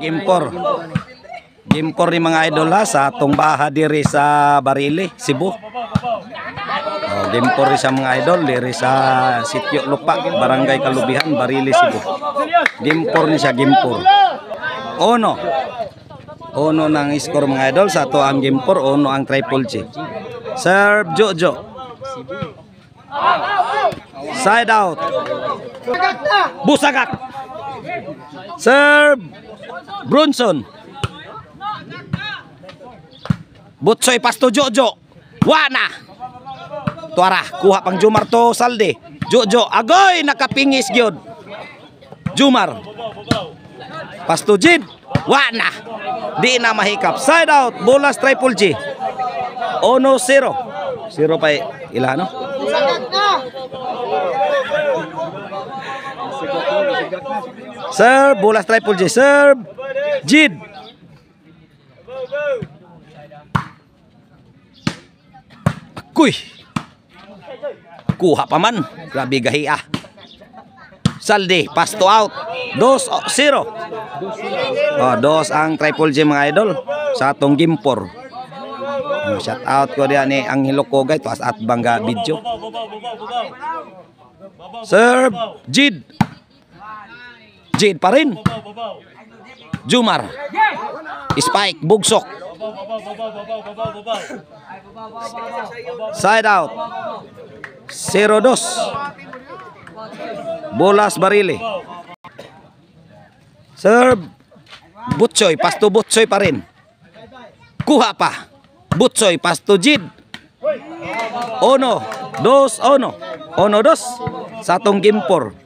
Game 4. Game 4 ni mga idol ha, sa atong baha diri sa Barili, Cebu. Game 4 sa mga idol diri sa Sitio Lupa, Barangay Kalubihan, Barili, Cebu. Game 4 ni siya, game 4. Ono nang score mga idol sa ato ang game 4, ono ang Triple G. Serve Jojo. Side out. Busagak. Serve Brunson. Butsoy pasto Jojo. Wana. Tuara kuha pang Jumar to Salde. Jojo agoy nakapingis gyud. Jumar. Pasto Jid. Wana. Di na mahikap. Side out. Bolas Triple G. 1-0. 0 pa ilano. Serve bolas Triple G. Serve Jid. Kuy. Kuha pa man. Grabe gahiya. Saldi pasto out. 2-0. Dos ang Triple G mga idol sa atong game 4. Shout out ko diyan ni Angelo Kogay tuas at bangga video. Serve Jid. Jid pa rin. Jumar. Spike bugsok. Side out. 0-2. Bolas Barili. Serve Butsoy, pasto Butsoy pa rin. Kuha pa. Butsoy pasto Jid. 1-2. 1-2 sa atong game 4.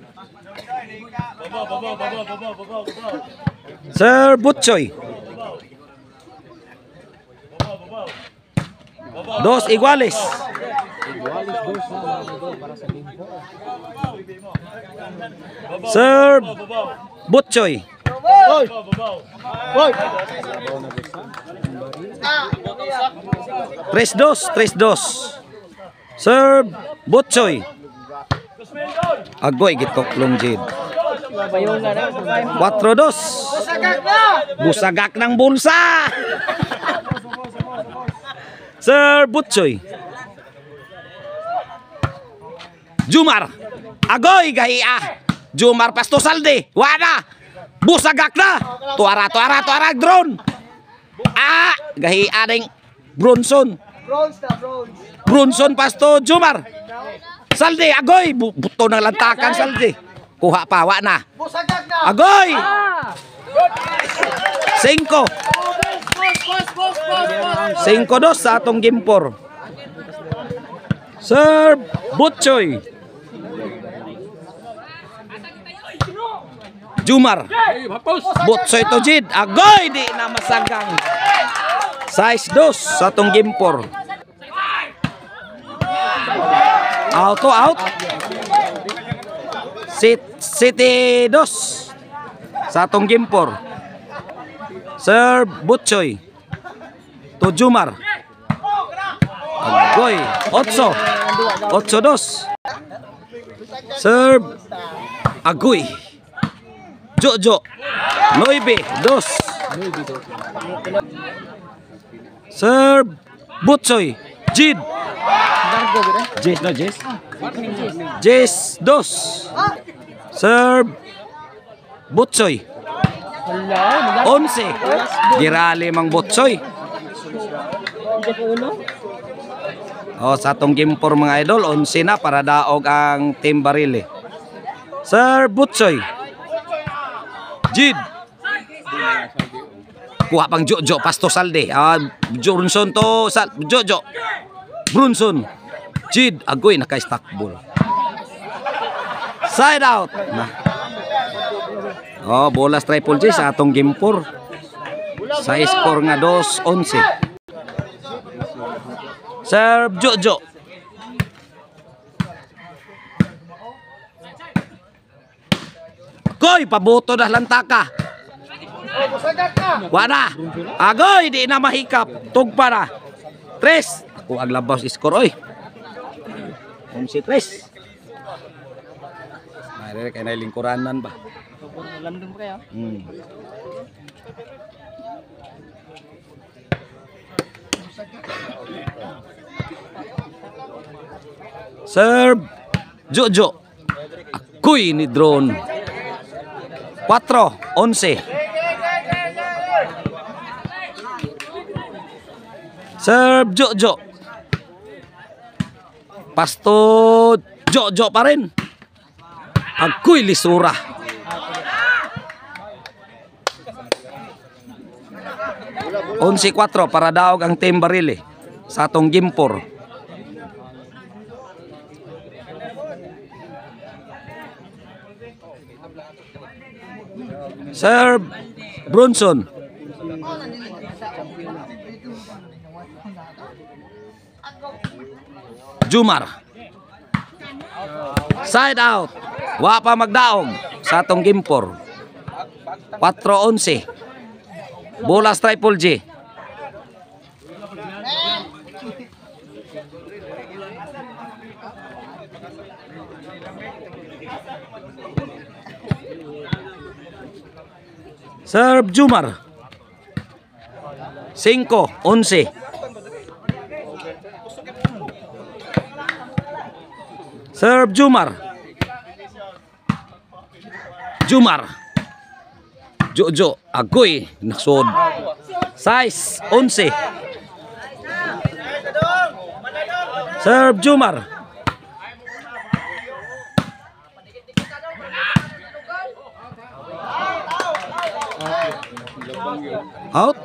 Sir Butsoy. 2 iguales. Sir Butsoy. 3-2. Serve Butsoy. Agoy gitoklong Jid. 4-2. Busagak ng bulsa. Sir Butsoy. Jumar. Agoy gahiya. Jumar pasto Salde. Wana. Busagak na. Tuara drone. Gahiya ding Brunson. Brunson pasto Jumar. Salde agoy buto ng lantakan Salde. Kuha pa wana. Agoy. 5. 5-2 sa atong game 4. Serve Butsoy. Jumar. Butsoy to Jid. Agoy di na masagang. 6-2 sa atong game 4. Out. City 2 sa atong game 4. Serve Butsoy to Jumar. Agoy 8-2. Serve Agoy. Jojo 9-2. Serve Butsoy. Jid. Jess 2. Serve Butsoy. 11. Girali mang Butsoy. Sa atong game 4 mga idol, 11 na para daog ang Team Barili. Sir Butsoy. Jid. Kuha pang Jojo pasto Salde. Brunson to Jojo. Brunson. Jid agoy naka-stack ball. Side out. Bolas Triple G sa atong game 4. Sa score nga 2-11. Serve Jojo. Koy pabuto dah lantaka. Wala. Agoy di na mahikap. Tugpa na. 3. Ako aglabaw score oy. 11-3. Ay, kaya na lingkuranan ba? Landong pa kayo? Serve Jojo. Ako'y ni drone. 4-11. Serve Jojo. Pasto Jojo pa rin. Ako'y lisura. Onse 4 para daog ang Team Barili sa atong game 4. Serve Bronson. Jumar. Side out. Wa pa magdaog sa atong game 4. 4-11. Bola Triple G. Serve Jumar. 5-11. Serve Jumar. Jumar. Jojo. Agoy. Nasod. 6-11. Serve Jumar. Out.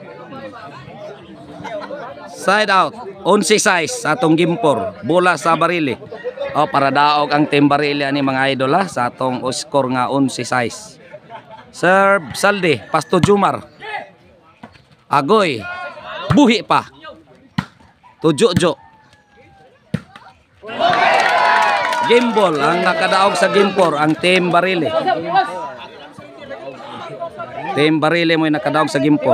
Side out. 11-6 atong game 4. Bola sa Barili. O para daog ang Team Barili ani mga idol ha, sa atong score nga 11-6. Serve Saldi. Pasto Jumar. Agoy. Buhi pa. To Jojo. Game ball ang nakadaog sa game 4 ang Team Barili. Team Barili mo nakadaog sa game 4.